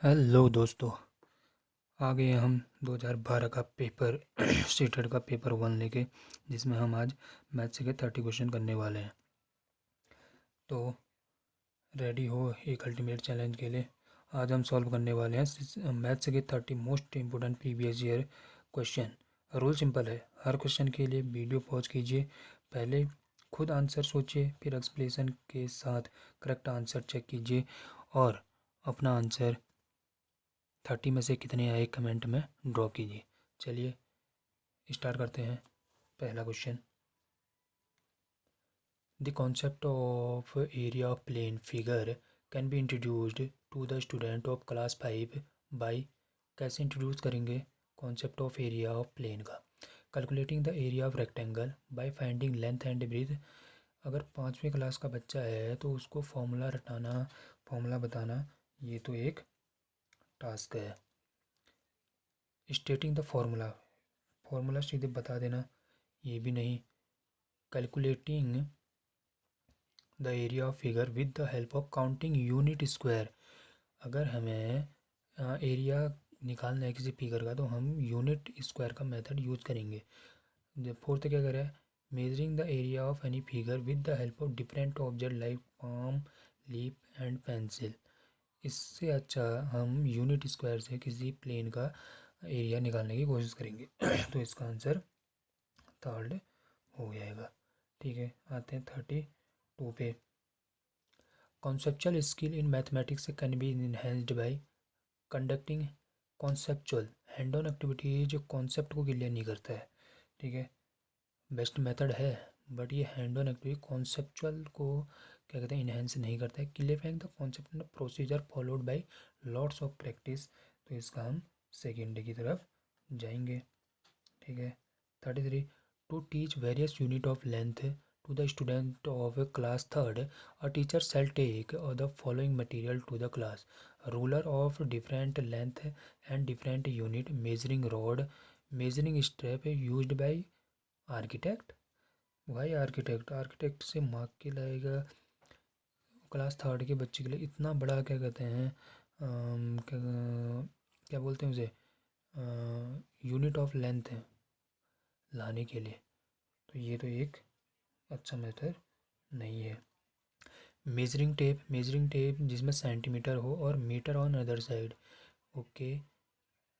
Hello दोस्तों। आ गए हम 2012 का पेपर सीटेट का पेपर 1 लेके, जिसमें हम आज मैथ्स के 30 क्वेश्चन करने वाले हैं। तो रेडी हो एक अल्टीमेट चैलेंज के लिए। आज हम सॉल्व करने वाले हैं मैथ्स के 30 most important previous year question. Rule simple है, हर क्वेश्चन के लिए वीडियो पॉज कीजिए, पहले खुद आंसर सोचिए, फिर एक्सप्लेनेशन के साथ करेक्ट आंसर चेक कीजिए और अपना आंसर 30 में से कितने आए कमेंट में ड्रॉ कीजिए। चलिए स्टार्ट करते हैं। पहला question, the concept of area of plane figure can be introduced to the student of class 5 by. कैसे इंट्रोड्यूस करेंगे concept of area of plane का? Calculating the area of rectangle by finding length and breadth. अगर 5वीं class का बच्चा है तो उसको फॉर्मूला रटाना, फॉर्मूला बताना, ये तो एक टास्क है। स्टेटिंग द फॉर्मूला, फॉर्मूला सीधे बता देना, ये भी नहीं। Calculating the area of figure with the help of counting unit square. अगर हमें एरिया निकालना है किसी फिगर का तो हम यूनिट स्क्वायर का मेथड यूज करेंगे। फोर्थ क्या करें, measuring the area of any figure with the help of different object like palm, leap and pencil. इससे अच्छा हम यूनिट स्क्वायर से किसी प्लेन का एरिया निकालने की कोशिश करेंगे। तो इसका आंसर थर्ड हो जाएगा। ठीक है, आते हैं 32 पे। Conceptual skill in mathematics can be enhanced by conducting conceptual hand on activities. Concept को क्लियर नहीं करता है, ठीक है, बेस्ट मेथड है, बट ये हैंड ऑन एक्टिविटी कॉन्सेप्चुअल को क्या कहते हैं, इनहेंस नहीं करता है। Clarifying the concept and procedure followed by lots of practice. तो इसका हम सेकेंड की तरफ जाएंगे। ठीक है, 33, to teach various unit of length to the student of class third, a teacher shall take the following material to the class: ruler of different length and different unit, measuring rod, measuring strap used by architect। भाई architect, architect से mark के लाएगा class third के बच्चे के लिए इतना बड़ा क्या कहते हैं, क्या, क्या बोलते हैं उसे, यूनिट ऑफ लेंथ है लाने के लिए। तो ये तो एक अच्छा मेथड नहीं है। मेजरिंग टेप जिसमें सेंटीमीटर हो और metre on other side. Okay,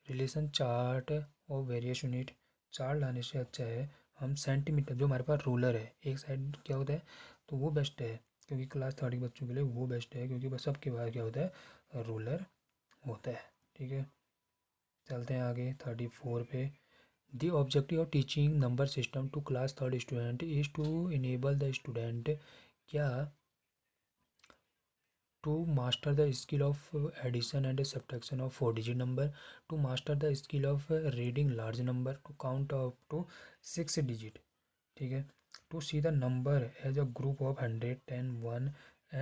relation chart और वेरियस यूनिट। चार्ट लाने से अच्छा है हम सेंटीमीटर, जो हमारे पास रूलर है एक साइड क्या होता है, तो वो बेस्ट है, क्योंकि क्लास थर्ड के बच्चों के लिए वो बेस्ट है, क्योंकि बस सबके पास क्या होता है, रूलर होता है। ठीक है, चलते हैं आगे 34 पे। The objective of teaching number system to class third student is to enable the student क्या, to master the skill of addition and subtraction of 4 digit number, to master the skill of reading large number, to count up to 6 digit। ठीक है, to see the number as a group of 100, 10, 1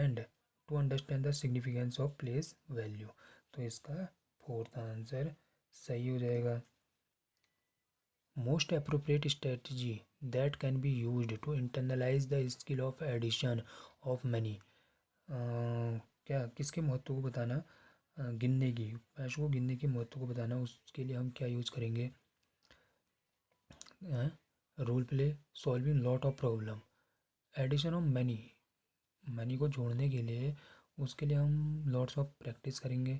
and to understand the significance of place value। तो इसका fourth answer सही हो जाएगा। Most appropriate strategy that can be used to internalize the skill of addition of many। क्या किसके महत्व को बताना, गिनने की, पैसों को गिनने के महत्व को बताना, उसके लिए हम क्या यूज़ करेंगे, role play, solving lot of problem, addition of money, money को जोड़ने के लिए उसके लिए हम लॉट्स ऑफ प्रैक्टिस करेंगे,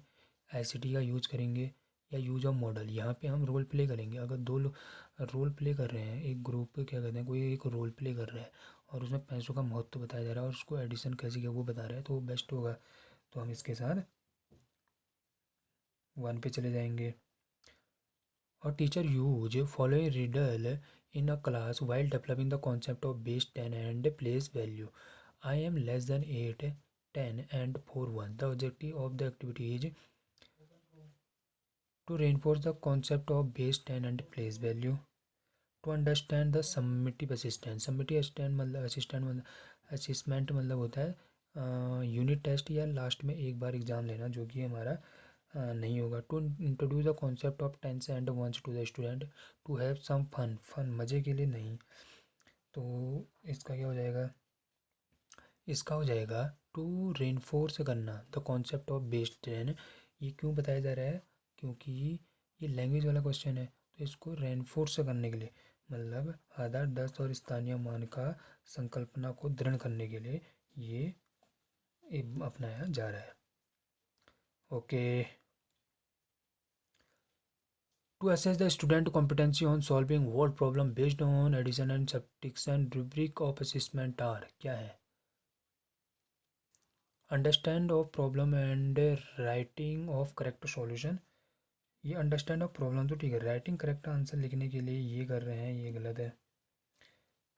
आईसीटी का यूज करेंगे, या यूज ऑफ मॉडल। यहाँ पे हम रोल प्ले करेंगे। अगर दो लोग रोल प्ले कर रहे हैं, एक ग्रुप क्या कहते हैं, कोई एक रोल प्ले कर रहा है और उसमें पैसों का महत्व बताया जा रहा है और उसको एडिशन कैसे किया वो बता रहा है, तो वो बेस्ट होगा। तो हम इसके साथ 1 पे चले जाएंगे। और teacher use following riddle in a class while developing the concept of base 10 and place value. I am less than 8, 10 and 4 1। The objective of the activity is to reinforce the concept of base 10 and place value, to understand the summative assistance। summative assessment मतलब होता है unit test या last में एक बार exam लेना, जो कि हमारा नहीं होगा। To introduce the concept of tense and once to the student, to have some fun, fun मज़े के लिए नहीं। तो इसका क्या हो जाएगा, इसका हो जाएगा टू रेनफोर्स करना द कॉन्सेप्ट ऑफ बेस 10, ये क्यों बताया जा रहा है? क्योंकि ये लैंग्वेज वाला क्वेश्चन है, तो इसको रेनफोर्स करने के लिए, मतलब आधार 10 और स्थानीय मान का संकल्पना को दृढ़ करने के लिए ये अपनाया जा रहा है। Okay. To assess the student competency on solving word problem based on addition and subtraction, rubric of assessment are क्या है? Understand of problem and writing of correct solution। ये अंडरस्टैंड ऑफ प्रॉब्लम तो ठीक है, राइटिंग करेक्ट आंसर लिखने के लिए ये कर रहे हैं, ये गलत है।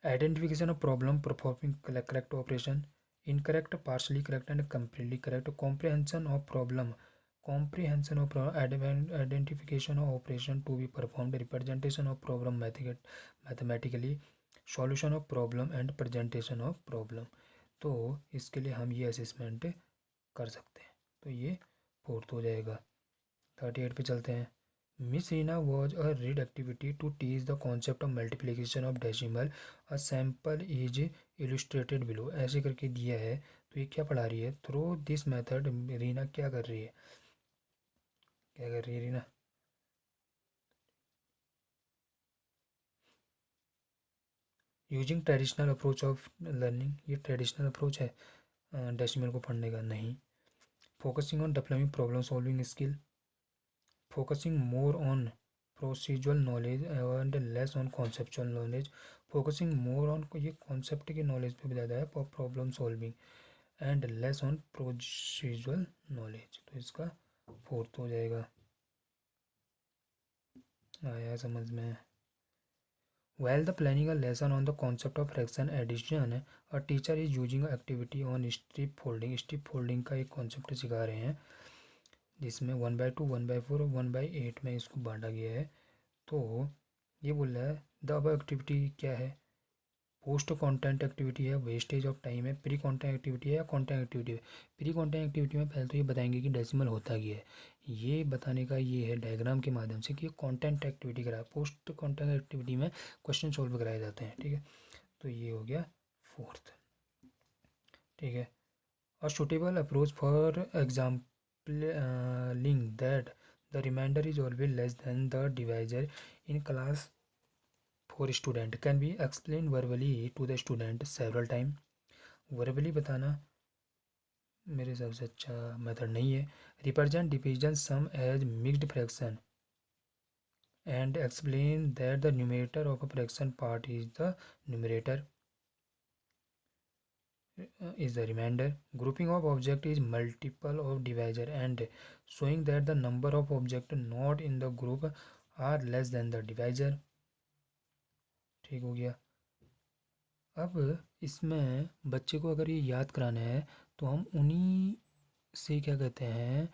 Identification of problem performing correct operation, incorrect, partially correct and completely correct. Comprehension of problem, comprehension of identification of operation to be performed, representation of problem mathematically, solution of problem and presentation of problem। तो इसके लिए हम ये assessment कर सकते हैं, तो ये फोर्थ हो जाएगा। 38 पे चलते हैं। Miss Reena was a read activity to teach the concept of multiplication of decimal, a sample is illustrated below. ऐसे करके दिया है, तो ये क्या पढ़ा रही है? थ्रू दिस मेथड रीना क्या कर रही है? क्या कर रही है Reena? Using traditional approach of learning, ये ट्रेडिशनल अप्रोच है डेसिमल को पढ़ने का? नहीं। Focusing on developing problem solving skill, focusing more on procedural knowledge and less on conceptual knowledge. Focusing more on, ये कॉन्सेप्ट की नॉलेज पे ज़्यादा है, problem solving, and less on procedural knowledge. तो इसका फोर्थ हो जाएगा। आया समझ में? While the planning a lesson on the concept of fraction addition, a teacher is using an activity on strip folding। Strip folding का एक कॉन्सेप्ट सिखा रहे हैं, जिसमें 1/2, 1/4 और 1/8 में इसको बांटा गया है। तो ये बोल रहा है द अब एक्टिविटी क्या है? पोस्ट कॉन्टेंट एक्टिविटी है, वेस्टेज ऑफ टाइम है, प्री कॉन्टेंट एक्टिविटी है या कॉन्टेंट एक्टिविटी है? प्री कॉन्टेंट एक्टिविटी में पहले तो ये बताएंगे कि डेसिमल होता क्या है, ये बताने का ये है डायग्राम के माध्यम से कि कॉन्टेंट एक्टिविटी करा। पोस्ट कॉन्टेंट एक्टिविटी में क्वेश्चन सॉल्व कराए जाते हैं, ठीक है। तो ये हो गया फोर्थ, ठीक है। A suitable approach for exampling that the remainder is always less than the divisor in class for student can be explain verbally to the student several time. Verbally बताना मेरे हिसाब से अच्छा मेथड नहीं है। Represent division sum as mixed fraction and explain that the numerator of a fraction part is the numerator is the remainder. Grouping of object is multiple of divisor and showing that the number of object not in the group are less than the divisor। ठीक हो गया। अब इसमें बच्चे को अगर ये याद कराना है, तो हम उन्हीं से क्या कहते हैं,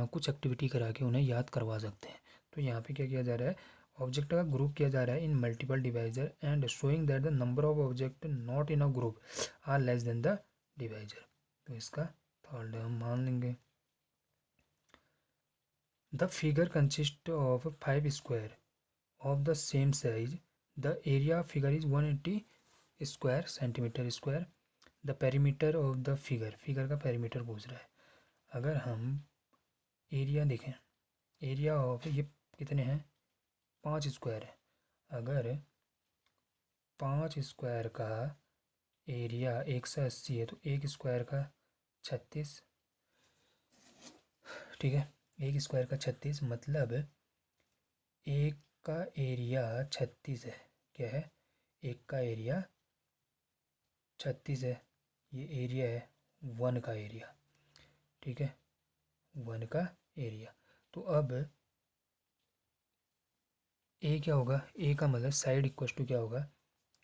कुछ एक्टिविटी करा के उन्हें याद करवा सकते हैं। तो यहाँ पे क्या किया जा रहा है? ऑब्जेक्ट का ग्रुप किया जा रहा है in multiple divisor and showing that the number of object not in a group are less than the divisor. तो इसका थर्ड हम मान लेंगे। The figure consist of 5 square of the same size, the area of figure is 180 square centimetre square. The perimeter of the figure, figure का perimeter पूछ रहा है। अगर हम एरिया देखें, एरिया ऑफ ये कितने हैं? 5 स्क्वायर है। अगर 5 स्क्वायर का एरिया 180 है, तो एक स्क्वायर का 36, ठीक है। एक स्क्वायर का 36 मतलब एक का एरिया 36 है। क्या है? एक का एरिया 36 है। ये एरिया है 1 का एरिया, ठीक है, 1 का एरिया। तो अब ए क्या होगा? ए का मतलब साइड इक्वल टू क्या होगा?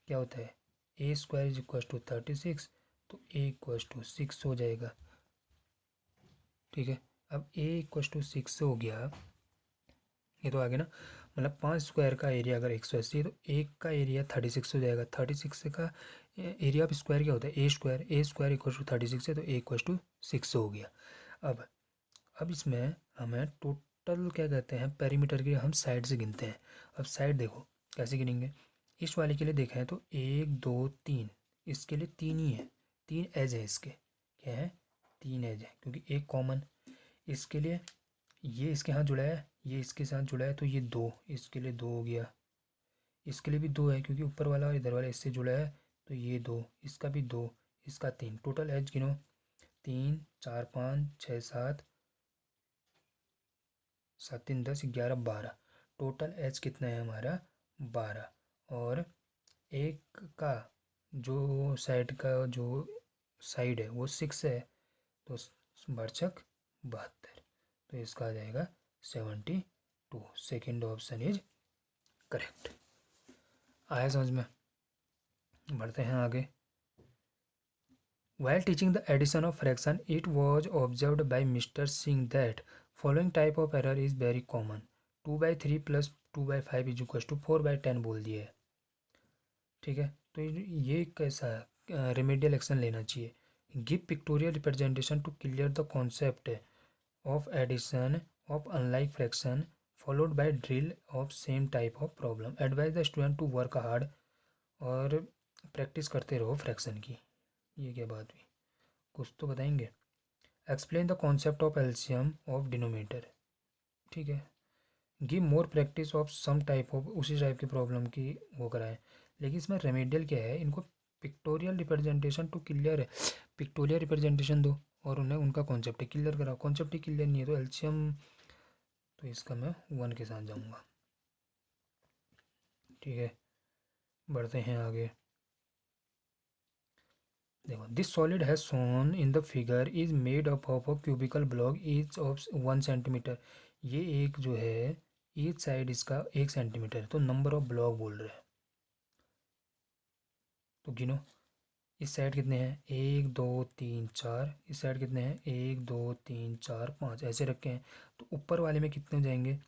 क्या होता है? ए स्क्वायर इज इक्वल टू 36, तो ए इक्वल टू 6 हो जाएगा, ठीक है। अब ए इक्वल टू 6 हो गया, ये तो आगे ना, मतलब 5 स्क्वायर का एरिया अगर 180 है, तो एक का एरिया 36 हो जाएगा। 36 का एरिया ऑफ स्क्वायर क्या होता है? ए स्क्वायर इक्वल टू 36 है, तो ए इक्वल टू 6 हो गया। अब इसमें हमें टोटल क्या कहते हैं, पेरीमीटर की हम साइड से गिनते हैं। अब साइड देखो कैसे गिनेंगे। इस वाले के लिए देखें तो 1 2 3, इसके लिए 3 ही है, 3 एज है इसके। क्या है? 3 एज है, क्योंकि एक कॉमन। इसके लिए ये इसके साथ जुड़ा है, ये इसके साथ जुड़ा है, तो ये दो, इसके लिए दो हो गया, इसके लिए भी दो है क्योंकि ऊपर वाला और इधर वाला इससे जुड़ा है, तो ये दो, इसका भी दो, इसका तीन। टोटल एज गिनो, 3 4 5 6 7, 7 3 10 11 12। टोटल एज कितना है हमारा, 12। और एक का जो साइड का जो साइड है वो 6 है, तो बरछक 72, तो इसका आ जाएगा 72। Second option is correct. आया समझ में? बढ़ते हैं आगे। While teaching the addition of fraction, it was observed by Mr. Singh that following type of error is very common. 2/3 plus 2/5 is equals to 4/10 बोल दिया है, ठीक है। तो ये कैसा रेमेडियल एक्शन लेना चाहिए। Give pictorial representation to clear the concept of addition of unlike fraction followed by drill of same type of problem. Advise the student to work hard और प्रैक्टिस करते रहो फ्रैक्शन की। ये क्या बात हुई, कुछ तो बताएंगे। Explain the concept of LCM of denominator, ठीक है। Give more practice of same type of, उसी टाइप की प्रॉब्लम की वो कराएं। लेकिन इसमें रेमेडियल क्या है, इनको पिक्टोरियल रिप्रेजेंटेशन टू क्लियर है, पिक्टोरियल रिप्रेजेंटेशन दो और उन्हें उनका कॉन्सेप्ट क्लियर कराओ। कॉन्सेप्ट ही क्लियर नहीं है तो एल्शियम, तो इसका मैं 1 के साथ जाऊँगा, ठीक है। बढ़ते हैं आगे। देखो, this solid has shown in the figure is made up of a cubical block each of 1 centimetre. ये एक जो है ईच साइड इसका 1 सेंटीमीटर है, तो नंबर ऑफ ब्लॉक बोल रहे हैं। तो गिनो, इस साइड कितने हैं, 1 2 3 4, इस साइड कितने हैं 1 2 3 4 5, ऐसे रखे हैं। तो ऊपर वाले में कितने हो जाएंगे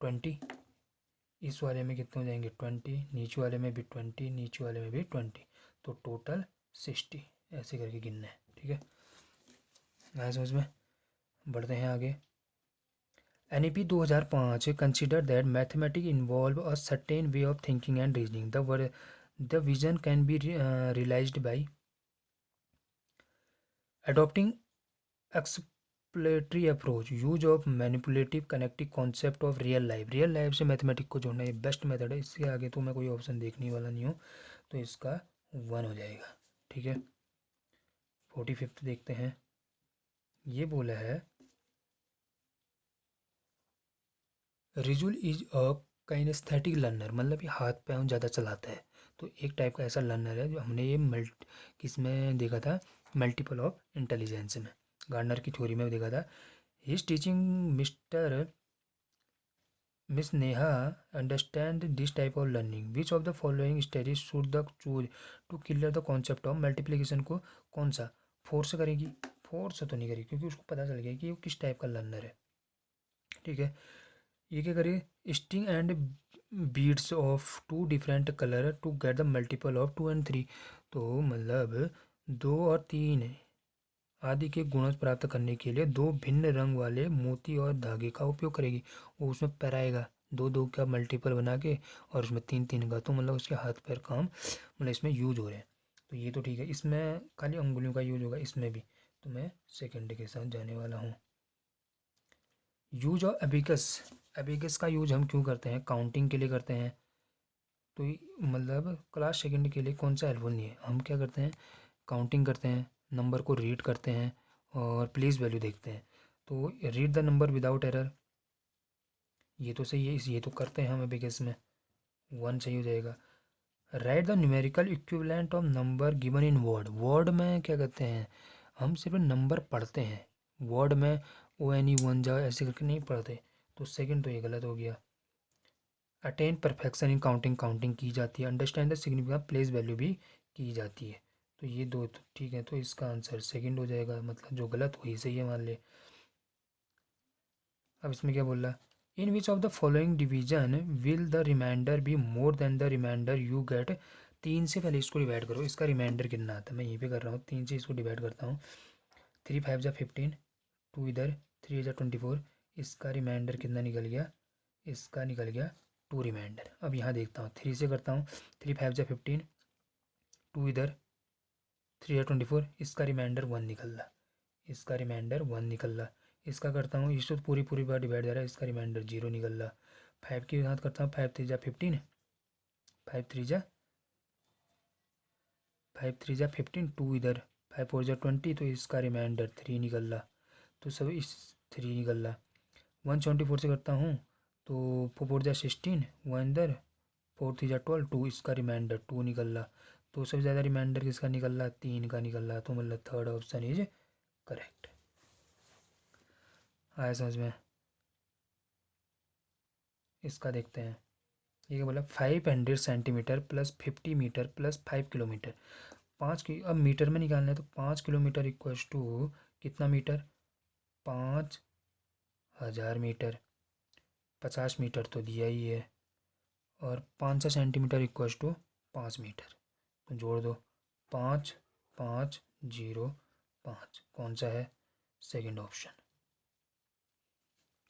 20, इस वाले में कितने हो जाएंगे 20, नीचे वाले में भी 20, नीचे वाले में भी 20, तो टोटल 60। ऐसे करके गिनना है, ठीक है। आया समझ में? बढ़ते हैं आगे। NEP 2005 consider that mathematic involve a certain way of thinking and reasoning. The vision can be realised by adopting exploratory approach, use of manipulative connective concept of real life से मैथमेटिक को जोड़ना, ये बेस्ट मेथड है। इसके आगे तो मैं कोई ऑप्शन देखने वाला नहीं हूँ, तो इसका 1 हो जाएगा, ठीक है। 45 देखते हैं। ये बोला है Rijul is a kinaesthetic learner, मतलब ये हाथ पैर ज़्यादा चलाता है, तो एक टाइप का ऐसा लर्नर है जो हमने ये किसमें देखा था, मल्टीपल ऑफ इंटेलिजेंस में, गार्डनर की थ्योरी में देखा था। His teaching mister miss Neha understand this type of learning, which of the following studies should the choose to clear the concept of multiplication को कौन सा फोर्स करेगी, फोर्स तो नहीं करेगी क्योंकि उसको पता चल गया कि वो किस टाइप का लर्नर है, ठीक है। ये क्या करिए, string and beads of 2 different colour to get the multiple of 2 and 3, तो मतलब 2 और 3 आदि के गुणज प्राप्त करने के लिए 2 भिन्न रंग वाले मोती और धागे का उपयोग करेगी। वो उसमें पैराएगा 2 2 का मल्टीपल बना के, और उसमें 3 3 का, तो मतलब उसके हाथ पैर काम मतलब इसमें यूज हो रहे हैं। तो ये तो ठीक है, इसमें खाली उंगलियों का यूज होगा इसमें भी, तो मैं सेकंड के साथ जाने वाला हूँ। यूज ऑफ एबिकस, एबिकस का यूज हम क्यों करते हैं, काउंटिंग के लिए करते हैं। तो मतलब क्लास सेकंड के लिए कौन सा हेल्पफुल नहीं है, हम क्या करते हैं काउंटिंग करते हैं, नंबर को रीड करते हैं और प्लेस वैल्यू देखते हैं। तो read the number without error, ये तो सही है, ये तो करते हैं हम एबिकस में, 1 सही हो जाएगा। Right the numerical equivalent of number given in word, word में क्या करते हैं हम सिर्फ नंबर पढ़ते हैं, वर्ड में ONE 1 जाओ ऐसे करके नहीं पढ़ते, तो सेकंड तो ये गलत हो गया। Attain perfection in counting, counting की जाती है। Understand the significance place value भी की जाती है, तो ये दो तो ठीक है, तो इसका आंसर सेकंड हो जाएगा, मतलब जो गलत वही सही है मान ले। अब इसमें क्या बोल रहा है, in which of the following division will the remainder be more than the remainder you get. 3 से पहले इसको डिवाइड करो, इसका रिमाइंडर कितना आता है मैं यहीं पे कर रहा हूँ, 3 से इसको डिवाइड करता हूँ। 3 5 जा 15, 2 इधर, 3 जा 24, इसका रिमाइंडर कितना निकल गया, इसका निकल गया 2 रिमाइंडर। अब यहाँ देखता हूँ 3 से करता हूँ, 3 5 जा 15, 2 इधर, 3 जा 24, इसका रिमाइंडर 1 निकल रहा, इसका रिमाइंडर 1 निकल रहा, इसका करता हूँ, इसको पूरी पूरी बार डिवाइड जा रहा है, इसका रिमाइंडर 0 निकल रहा। 5 के साथ करता हूँ, 5 3 जा 15, 5 3 जा 15, 2 इधर, 5 4 जा 20, तो इसका रिमाइंडर 3 निकल रहा। तो सब इस 3 निकल रहा। 174 से करता हूँ तो 4 4 जा 16, 1 इधर, 4 3 जा 12, 2 इसका रिमाइंडर 2 निकल रहा। तो सबसे ज़्यादा रिमाइंडर किसका निकल रहा? 3 का निकल रहा। तो मतलब थर्ड ऑप्शन इज करेक्ट। आया समझ में? इसका देखते हैं। ये क्या बोला? 500 centimetre plus 50 metre plus 5 kilometre. 5 की अब मीटर में निकालना है, तो 5 किलोमीटर इक्वल्स टू कितना मीटर? 5000 मीटर। 50 मीटर तो दिया ही है। और 500 सेंटीमीटर इक्वल्स टू 5 मीटर। तो जोड़ दो, 5 5 0 5। कौन सा है? Second option.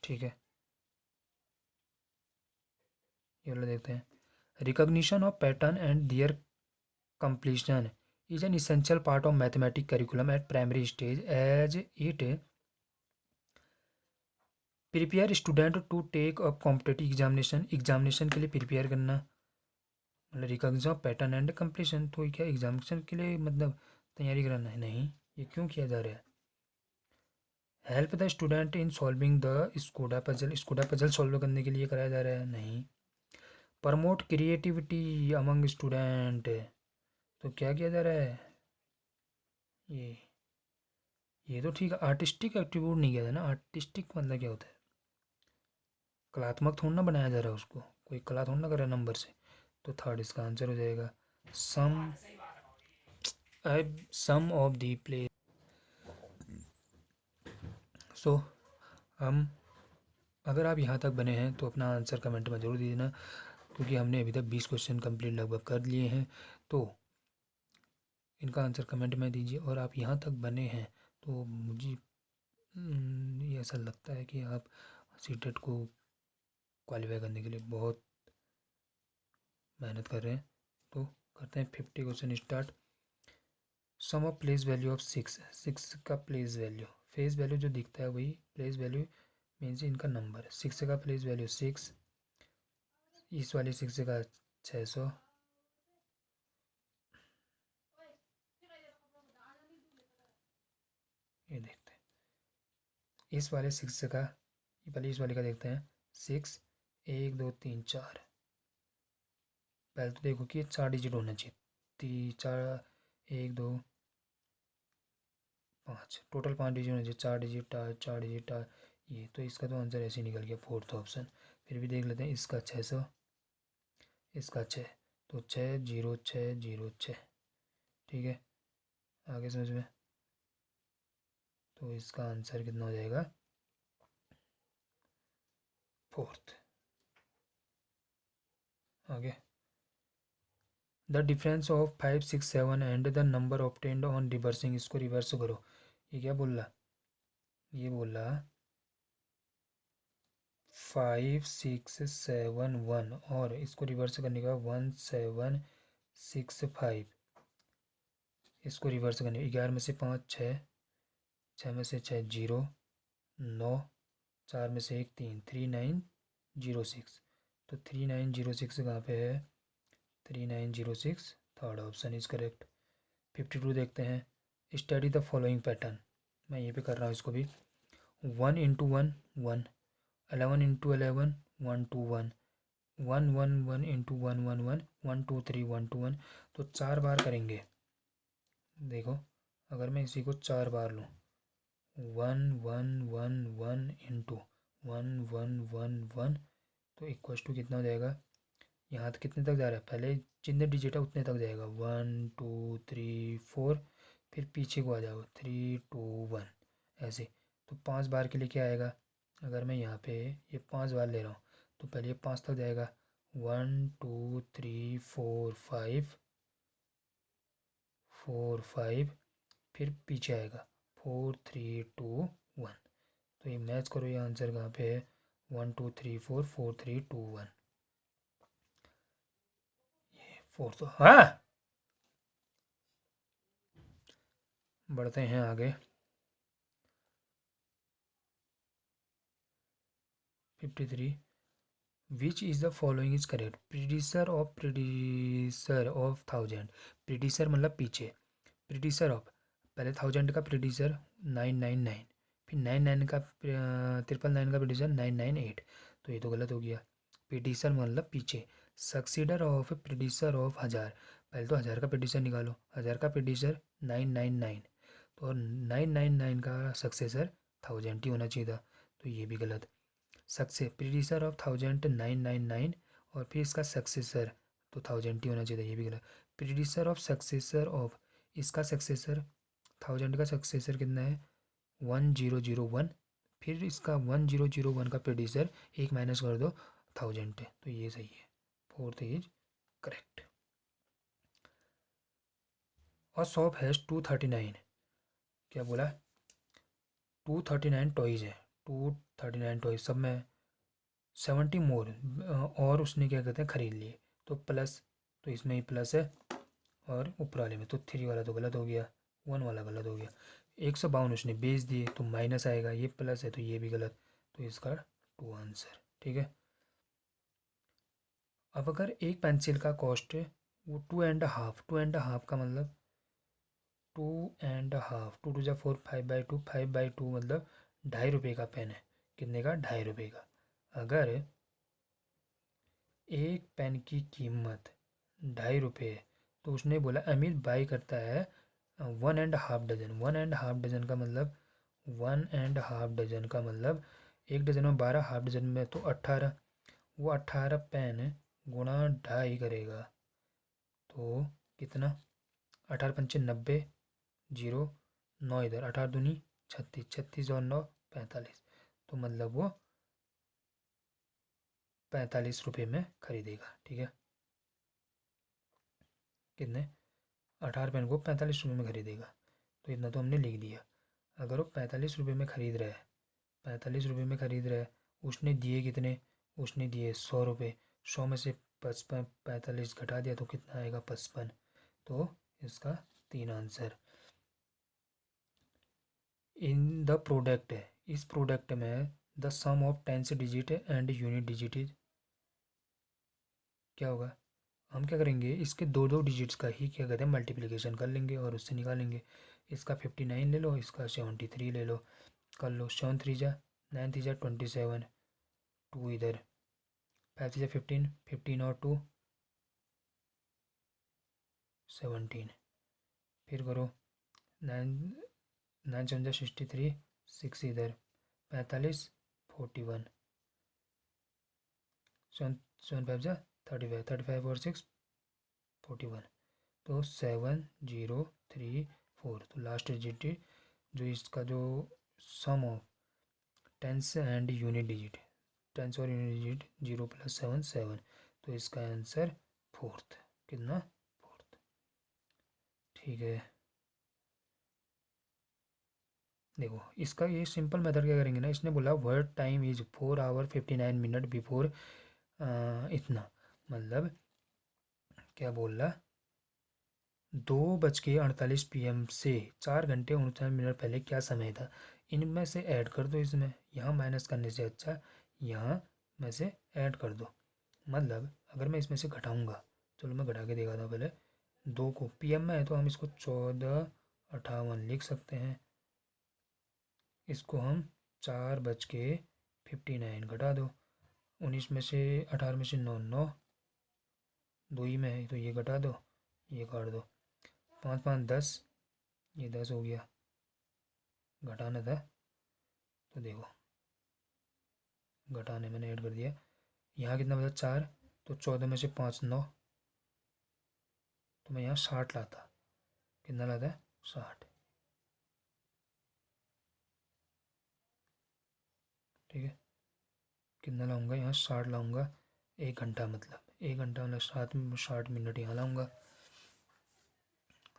ठीक है, ये वाला देखते हैं। Recognition of pattern and their completion is an essential part of mathematics curriculum at primary stage as it prepare student to take up competitive examination के लिए प्रिपेयर करना। मतलब recognition of pattern and completion, तो क्या examination के लिए मतलब तैयारी कराना है? नहीं, ये क्यों किया जा रहा है? Help the student in solving the Skoda puzzle, Skoda puzzle solve करने के लिए कराया जा रहा है? नहीं। प्रमोट क्रिएटिविटी अमंग स्टूडेंट, तो क्या किया जा रहा है? ये तो ठीक है, आर्टिस्टिक एट्रीब्यूट नहीं किया था ना। आर्टिस्टिक मतलब क्या होता है? कलात्मक थोड़ा ना बनाया जा रहा है उसको, कोई कला थोड़ा ना कर रहा है नंबर से। तो थर्ड इसका आंसर हो जाएगा। सम सम ऑफ दी प्ले। सो हम, अगर आप यहाँ तक बने हैं तो अपना आंसर कमेंट में ज़रूर दीजिए ना, क्योंकि हमने अभी तक 20 क्वेश्चन कंप्लीट लगभग कर लिए हैं। तो इनका आंसर कमेंट में दीजिए। और आप यहाँ तक बने हैं तो मुझे ये ऐसा लगता है कि आप सीटेट को क्वालिफाई करने के लिए बहुत मेहनत कर रहे हैं। तो करते हैं 50 question start. Sum of place value of 6 का प्लेस वैल्यू, फेस वैल्यू जो दिखता है वही प्लेस वैल्यू मीन्स इनका नंबर। 6 का प्लेस वैल्यू 6, इस वाले 6 का 600, ये देखते हैं। इस वाले 6 का, पहले इस वाले का देखते हैं। 6 1 2 3 4, पहले तो देखो कि 4 डिजिट होना चाहिए। 4 1 2 5, टोटल 5 डिजिट होना चाहिए। 4 डिजिट 4 डिजिट ये तो इसका तो आंसर ऐसे ही निकल गया, फोर्थ ऑप्शन। फिर भी देख लेते हैं। इसका 600, इसका 6, तो 6 0 6 0 6। ठीक है, आगे समझ में? तो इसका आंसर कितना हो जाएगा? फोर्थ। आगे, the difference of 5 6 7 and the number obtained on reversing, इसको रिवर्स करो। ये क्या बोल रहा? ये बोल रहा 5 6 7 1, और इसको रिवर्स करने का 1 7 6 5। इसको रिवर्स करने 11 में से 5 6, 6 में से 6 0 9, 4 में से 1 3, 3906। तो 3906 कहाँ पे है? 3906, थर्ड ऑप्शन इज करेक्ट। 52 देखते हैं। स्टडी द फॉलोइंग पैटर्न, मैं ये पे कर रहा हूँ इसको भी। 1 इंटू 1 1, 11 इंटू 11 1 2 1, 1 1 1 इंटू 1 1 1, 1 2 3 1 2 1। तो 4 बार करेंगे। देखो, अगर मैं इसी को 4 बार लूँ, 1 1 1 1 इंटू 1 1 1 1, तो इक्वल्स टू कितना हो जाएगा? यहाँ तक कितने तक जा रहा है? पहले जितने डिजिट है उतने तक जाएगा, 1 2 3 4, फिर पीछे को आ जाओ 3 2 1, ऐसे। तो 5 बार के लिए क्या आएगा? अगर मैं यहाँ पे ये 5 बार ले रहा हूँ तो पहले ये 5 तक जाएगा, 1 2 3 4 5 4 5, फिर पीछे आएगा 4 3 2 1। तो ये मैच करो, ये आंसर कहाँ पे है? 1 2 3 4 4 3 2 1, ये फोर्थ। हाँ, बढ़ते हैं आगे। 53. Which is the following is correct? Predecessor of 1000. Predecessor मतलब पीछे, प्रीडिसर ऑफ, पहले 1000 का प्रीडिसर 999, फिर 99 का 999 का प्रीडिसर 998, तो ये तो गलत हो गया। प्रीडिसर मतलब पीछे, सक्सीडर ऑफ प्रीडिसर ऑफ 1000, पहले तो 1000 का प्रीडिसर निकालो, 1000 का प्रीडिसर 999, तो 999 का सक्सेसर 1000 ही होना चाहिए था, तो ये भी गलत। सक्से प्रीडिसर ऑफ 1999 और फिर इसका सक्सेसर तो 1000 ही होना चाहिए था, ये भी गलत। प्रीडिसर ऑफ सक्सेसर ऑफ, इसका सक्सेसर 1000 का सक्सेसर कितना है 1001, फिर इसका 1001 का प्रीडिसर एक माइनस कर दो 1000 है, तो ये सही है, फोर्थ इज करेक्ट। और शॉप हैज़ 239, क्या बोला 239 टॉयज़ है, 239 टॉयज़ सब में 70 मोर, और उसने क्या कहते हैं ख़रीद लिए, तो प्लस, तो इसमें ही प्लस है और ऊपर वाले में तो 3 वाला तो गलत हो गया, 1 वाला गलत हो गया। 152 उसने बेच दिए तो माइनस आएगा, ये प्लस है तो ये भी गलत, तो इसका 2 आंसर, ठीक है। अब अगर एक पेंसिल का कॉस्ट है वो 2.5, 2.5 का मतलब 2.5, 2 2 4 5/2, 5/2 मतलब 2.5 रुपये का पेन है, कितने का 2.5 रुपये का। अगर एक पेन की कीमत 2.5 रुपये है तो उसने बोला अमीर बाई करता है 1.5 डजन, 1.5 डजन का मतलब 1.5 डजन का मतलब एक डजन में 12, हाफ डजन में तो 18, वो 18 पेन गुणा 2.5 करेगा तो कितना 18×5 = 90, 0 9 इधर, 18×2 = 36, 36 और 9 45, तो मतलब वो 45 रुपये में खरीदेगा, ठीक है। कितने 18 पेन को 45 रुपये में खरीदेगा, तो इतना तो हमने लिख दिया। अगर वो 45 रुपये में ख़रीद रहा है, 45 रुपये में ख़रीद रहा है, उसने दिए कितने, उसने दिए 100 रुपये, 100 में से 55 45 घटा दिया तो कितना आएगा 55, तो इसका 3 आंसर। इन द प्रोडक्ट है, इस प्रोडक्ट में the sum of 10 digit and unit digit is, क्या होगा, हम क्या करेंगे इसके दो दो डिजिट्स का ही क्या कहते हैं मल्टीप्लिकेशन कर लेंगे और उससे निकालेंगे। इसका 59 ले लो, इसका 73 ले लो, कर लो, 7 3 जा 9 3 जा 27, 2 इधर, 5 3 जा 15, 15 और 2 17, फिर करो 9 9 7 जा 63, 6 इधर, 45 41, 7 7 5 जा 35, 35 और 6 41, तो 7034, तो लास्ट डिजिट जो इसका जो sum of tense and unit digit, tens और यूनिट डिजिट 0 + 7 7, तो इसका आंसर फोर्थ, कितना फोर्थ, ठीक है। देखो इसका ये सिंपल मेथड क्या करेंगे ना, इसने बोला word time is 4 hour 59 minute before इतना, मतलब क्या बोल रहा 2:48 PM से 4 घंटे 39 मिनट पहले क्या समय था, इनमें से ऐड कर दो, इसमें यहाँ माइनस करने से अच्छा यहाँ में से ऐड कर दो, मतलब अगर मैं इसमें से घटाऊँगा, चलो मैं घटा के दिखाता हूँ पहले, 2 को PM में है तो हम इसको 14:58 लिख सकते हैं, इसको हम 4:59 घटा दो, 19 में से 18 में से 9 9, 2 ही में है तो ये घटा दो, ये काट दो, 5 5 10, ये 10 हो गया, घटाना था तो देखो घटाने मैंने ऐड कर दिया, यहाँ कितना बचा 4, तो 14 में से 5 9, तो मैं यहाँ 60 लाता, कितना लाता है 60, ठीक है, कितना लाऊंगा यहाँ 60 लाऊंगा, 1 घंटा मतलब 1 घंटा मतलब 60 मिनट यहाँ लाऊंगा,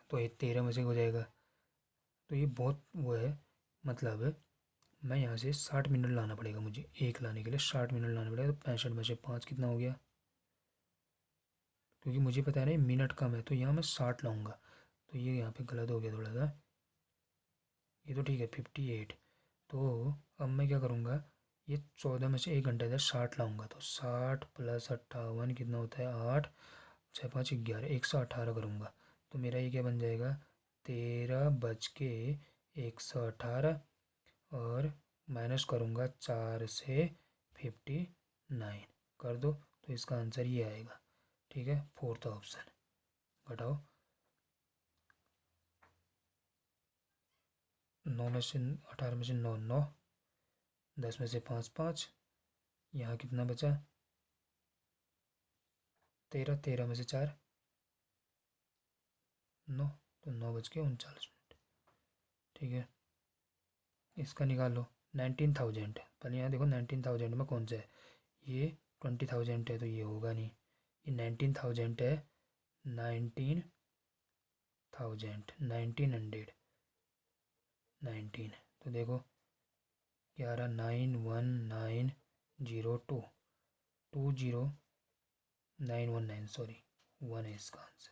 तो ये 13 में से हो जाएगा, तो ये बहुत वो है, मतलब मैं यहाँ से 60 मिनट लाना पड़ेगा मुझे, एक लाने के लिए 60 मिनट लाना पड़ेगा, तो 65 में से 5 कितना हो गया, क्योंकि मुझे पता है ना मिनट कम है तो यहाँ मैं 60 लाऊंगा, तो ये यहाँ पे गलत हो गया थोड़ा सा, ये तो ठीक है 58, तो अब मैं क्या करूँगा ये 14 में से 1 घंटा इधर 60 लाऊंगा तो 60 + 58 कितना होता है 8, 6 5 11, 118 करूँगा तो मेरा ये क्या बन जाएगा 13 बज के 118 और माइनस करूँगा 4 से 59 कर दो तो इसका आंसर ये आएगा। ठीक है, फोर्थ ऑप्शन। घटाओ 9 में से 18 में से 9 9, 10 में से 5 5, यहाँ कितना बचा 13, 13 में से 4 9, तो 9 बज के 39 मिनट। ठीक है, इसका निकाल लो 19,000 है। पहले यहाँ देखो 19,000 में कौन सा है, ये 20,000 है तो ये होगा नहीं, ये 19,000 है, 19,000 1900 19, तो देखो 11 91902 20919, सॉरी 1 है इसका आंसर।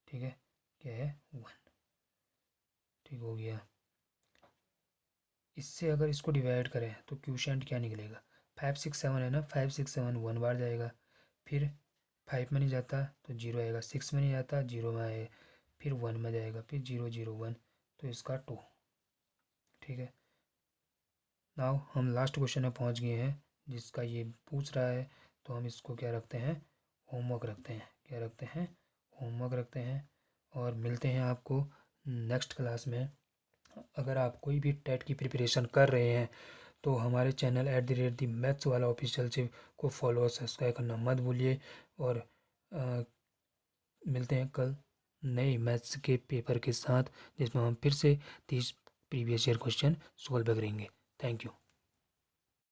ठीक है, क्या है 1। ठीक हो गया। इससे अगर इसको डिवाइड करें तो क्यूशेंट क्या निकलेगा, 5 6 7 है ना, 5 6 7 1 बार जाएगा, फिर 5 में नहीं जाता तो 0 आएगा, 6 में नहीं जाता 0 में आए, फिर 1 में जाएगा, फिर 0 0 1, तो इसका 2। ठीक है, नाउ हम लास्ट क्वेश्चन में पहुंच गए हैं जिसका ये पूछ रहा है, तो हम इसको क्या रखते हैं होमवर्क रखते हैं। क्या रखते हैं होमवर्क रखते हैं। और मिलते हैं आपको नेक्स्ट क्लास में। अगर आप कोई भी टेट की प्रिपरेशन कर रहे हैं तो हमारे चैनल @ दी मैथ्स वाला ऑफिशियल से को फॉलो और सब्सक्राइब करना मत भूलिए। और मिलते हैं कल नए मैथ्स के पेपर के साथ जिसमें हम फिर से 30 प्रीवियस ईयर क्वेश्चन सॉल्व करेंगे। Thank you.